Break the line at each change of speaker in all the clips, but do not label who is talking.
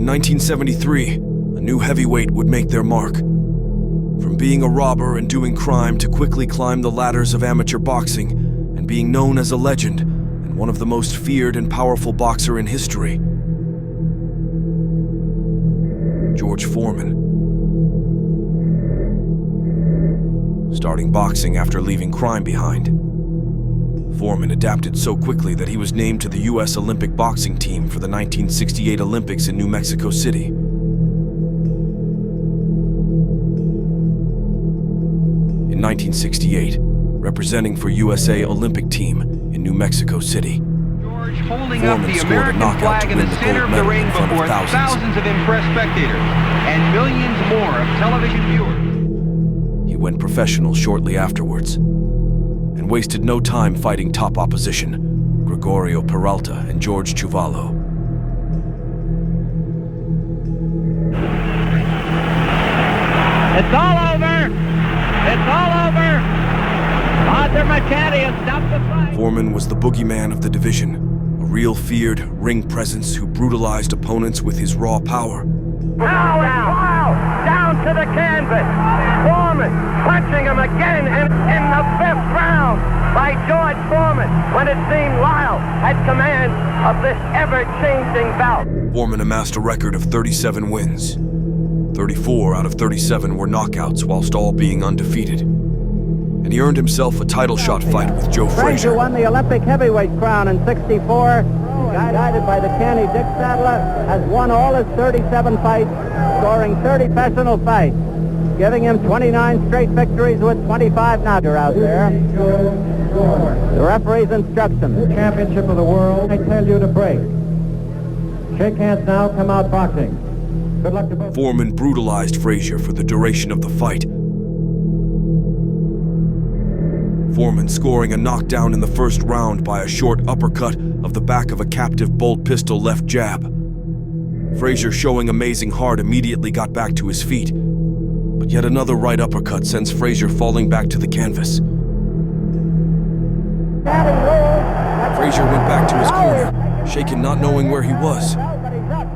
1973, a new heavyweight would make their mark. From being a robber and doing crime to quickly climb the ladders of amateur boxing and being known as a legend and one of the most feared and powerful boxer in history. George Foreman. Starting boxing after leaving crime behind. Foreman adapted so quickly that he was named to the U.S. Olympic boxing team for the 1968 Olympics in New Mexico City. In 1968, representing for USA Olympic team in New Mexico City,
George holding
Foreman
up the
scored a
American
knockout
flag
to
in
win
the
the
center
gold
of the
medal
ring
in front of
before
thousands.
thousands of impressed spectators and millions more of television viewers.
He went professional shortly afterwards and wasted no time fighting top opposition, Gregorio Peralta and George Chuvalo.
It's all over! It's all over! Arthur McCarty has stopped the fight!
Foreman was the boogeyman of the division, a real feared ring presence who brutalized opponents with his raw power.
Now it's Lyle down to the canvas. Foreman punching him again in the 5th round by George Foreman when it seemed Lyle had command of this ever-changing bout.
Foreman amassed a record of 37 wins. 34 out of 37 were knockouts whilst all being undefeated. And he earned himself a title shot fight with Joe
Frazier
Frazier.
won the Olympic heavyweight crown in '64. Guided by the canny Dick Sadler, has won all his 37 fights, scoring 30 personal fights, giving him 29 straight victories with 25 knockouts out there. The referee's instructions. Championship of the world, I tell you to break. Shake hands now, come out boxing. Good luck to both.
Foreman brutalized Frazier for the duration of the fight. Foreman scoring a knockdown in the first round by a short uppercut of the back of a captive bolt pistol left jab. Frazier, showing amazing heart, immediately got back to his feet. But yet another right uppercut sends Frazier falling back to the canvas. Frazier went back to his corner, shaken, not knowing where he was.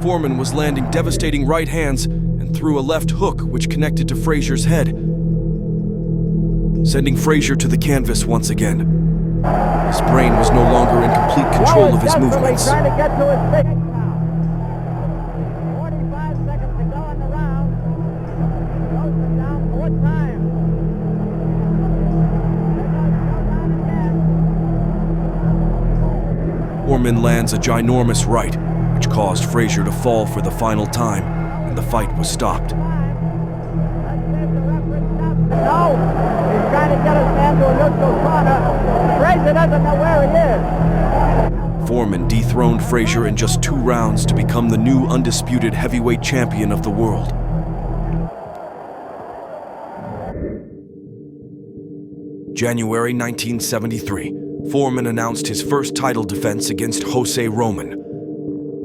Foreman was landing devastating right hands and threw a left hook which connected to Frazier's head, sending Frazier to the canvas once again. His brain was no longer in complete control of his movements.
Trying to get to his feet. 45 seconds to go in the round. Goes it down for time.
Foreman lands a ginormous right, which caused Frazier to fall for the final time, and the fight was stopped.
No, he's trying to get his man to a neutral corner. Frazier doesn't know where he is.
Foreman dethroned Frazier in just 2 rounds to become the new undisputed heavyweight champion of the world. January 1973, Foreman announced his first title defense against Jose Roman.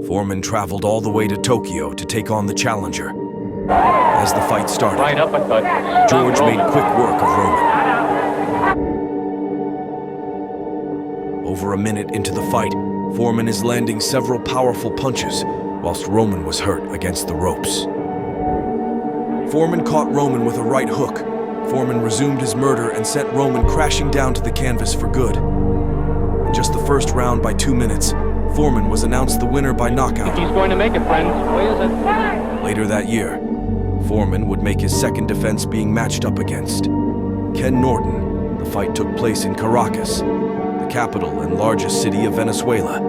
Foreman traveled all the way to Tokyo to take on the challenger. As the fight started,
Right uppercut.
George made quick work of Roman. Over a minute into the fight, Foreman is landing several powerful punches, whilst Roman was hurt against the ropes. Foreman caught Roman with a right hook. Foreman resumed his murder and sent Roman crashing down to the canvas for good. In just the first round by 2 minutes, Foreman was announced the winner by knockout.
He's going to make it, friends. Where is it?
Later that year, Foreman would make his second defense being matched up against Ken Norton. The fight took place in Caracas, the capital and largest city of Venezuela.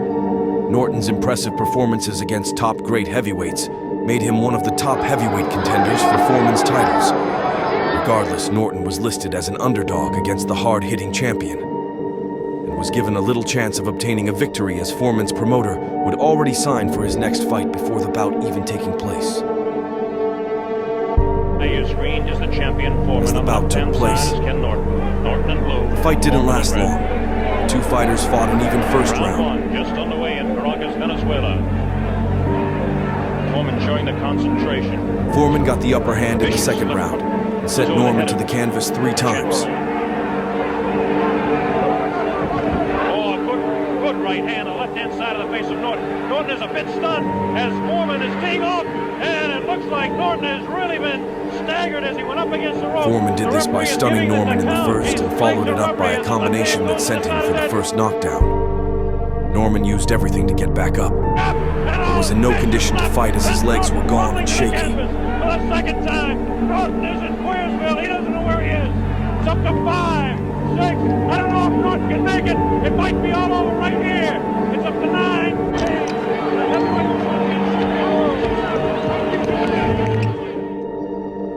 Norton's impressive performances against top great heavyweights made him one of the top heavyweight contenders for Foreman's titles. Regardless, Norton was listed as an underdog against the hard-hitting champion and was given a little chance of obtaining a victory, as Foreman's promoter would already sign for his next fight before the bout even taking place.
Screened is the champion Foreman.
As the bout took place,
Ken Norton. Norton in blue.
the fight didn't last long. The 2 fighters fought an even first round.
One just on the way in Caracas, Venezuela. Foreman showing the concentration.
Foreman got the upper hand in the second round and sent Norman to the canvas 3 times.
Oh, good right hand on the left-hand side of the face of Norton. Norton is a bit stunned as Foreman is teeing off, and it looks like Norton has really been staggered as he went up against the rope.
Foreman did this by stunning Norman in the first and followed it up by a combination that sent him for the first knockdown. Norman used everything to get back up, but was in no condition to fight as his legs were gone and shaky.
For the second time, Norton is in Queersville. He doesn't know where he is. It's up to 5, 6. I don't know if Norton can make it. It might be all over right here. It's up to 9, 8.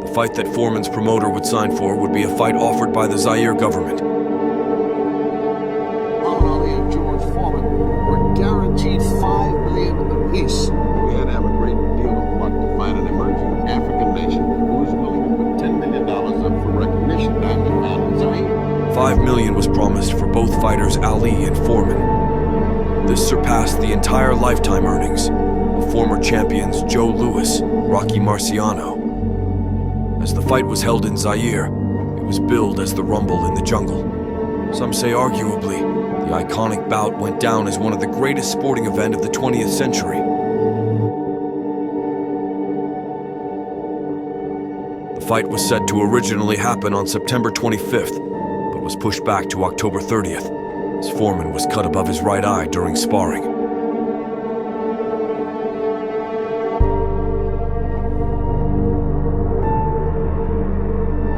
The fight that Foreman's promoter would sign for would be a fight offered by the Zaire government.
Muhammad Ali and George Foreman were guaranteed $5 million apiece. We had to have a great deal of luck to find an emerging African nation who was willing to put $10 million up for recognition. Time we found Zaire.
$5 million was promised for both fighters Ali and Foreman. This surpassed the entire lifetime earnings of former champions Joe Louis, Rocky Marciano. As the fight was held in Zaire, it was billed as the Rumble in the Jungle. Some say arguably, the iconic bout went down as one of the greatest sporting events of the 20th century. The fight was set to originally happen on September 25th, but was pushed back to October 30th, as Foreman was cut above his right eye during sparring.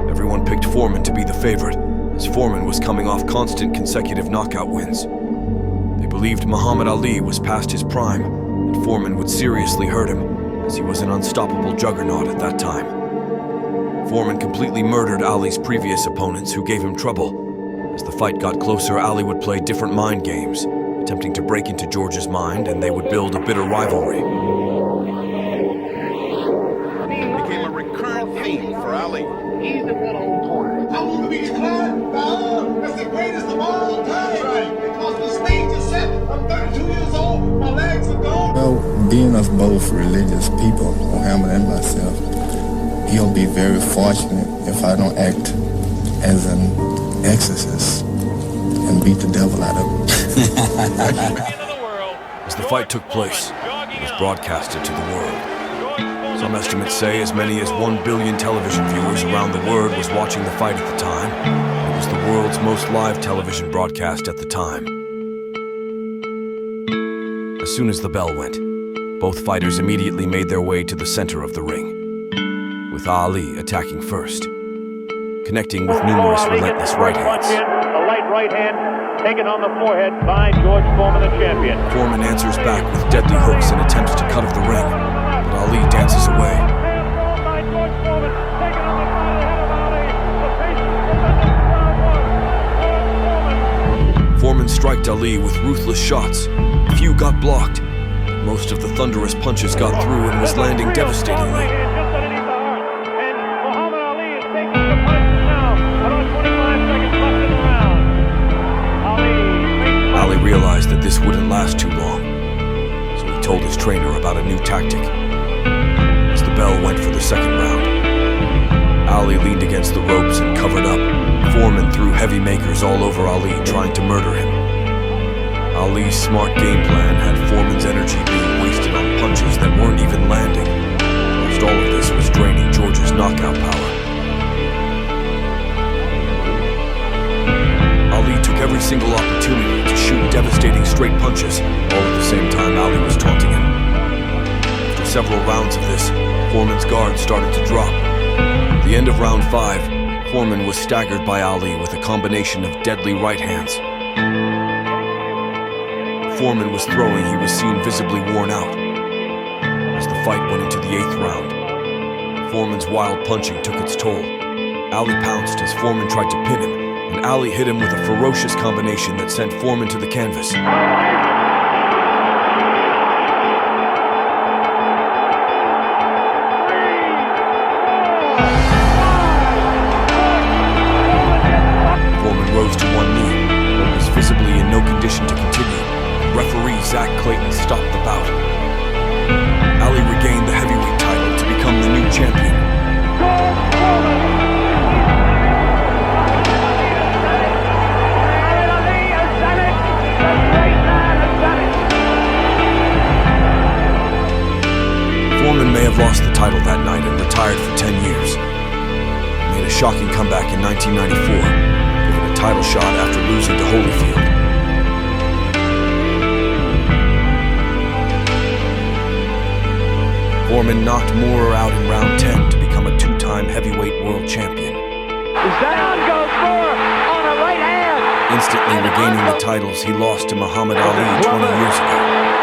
Everyone picked Foreman to be the favorite, as Foreman was coming off constant consecutive knockout wins. They believed Muhammad Ali was past his prime, and Foreman would seriously hurt him, as he was an unstoppable juggernaut at that time. Foreman completely murdered Ali's previous opponents who gave him trouble. As the fight got closer, Ali would play different mind games, attempting to break into George's mind, and they would build a bitter rivalry.
It became a recurrent theme for Ali. He's the good old corner. I want to be declared as the greatest of all time. Right. Because the stage is set. I'm 32 years old. My legs are gone.
Well, being of both religious people, Muhammad and myself, he'll be very fortunate if I don't act as an exorcist and beat the devil out of him.
As the fight took place, it was broadcasted to the world. Some estimates say as many as 1 billion television viewers around the world was watching the fight at the time. It was the world's most live television broadcast at the time. As soon as the bell went, both fighters immediately made their way to the center of the ring, with Ali attacking first, connecting with numerous relentless right hands.
A light right hand taken on the forehead by George Foreman, the champion.
Foreman answers back with deadly hooks and attempts to cut off the ring, but Ali dances away. Foreman striked Ali with ruthless shots. Few got blocked. Most of the thunderous punches got through and was landing devastatingly. Ali realized that this wouldn't last too long, so he told his trainer about a new tactic. As the bell went for the second round, Ali leaned against the ropes and covered up. Foreman threw heavy makers all over Ali, trying to murder him. Ali's smart game plan had Foreman's energy being wasted on punches that weren't even landing. Most all of this was draining George's knockout power. Ali took every single opportunity to shoot devastating straight punches, all at the same time Ali was taunting him. After several rounds of this, Foreman's guard started to drop. At the end of round 5, Foreman was staggered by Ali with a combination of deadly right hands. Foreman was throwing, he was seen visibly worn out. As the fight went into the 8th round, Foreman's wild punching took its toll. Ali pounced as Foreman tried to pin him, and Ali hit him with a ferocious combination that sent Foreman to the canvas. Foreman rose to one knee, but was visibly in no condition to continue. Referee Zach Clayton stopped the bout. Ali regained the heavyweight title to become the new champion. may have lost the title that night and retired for 10 years. He made a shocking comeback in 1994, giving a title shot after losing to Holyfield. Foreman knocked Moorer out in round 10 to become a two-time heavyweight world champion.
Down goes Moorer on a right hand.
Instantly regaining the titles he lost to Muhammad Ali 20 years ago.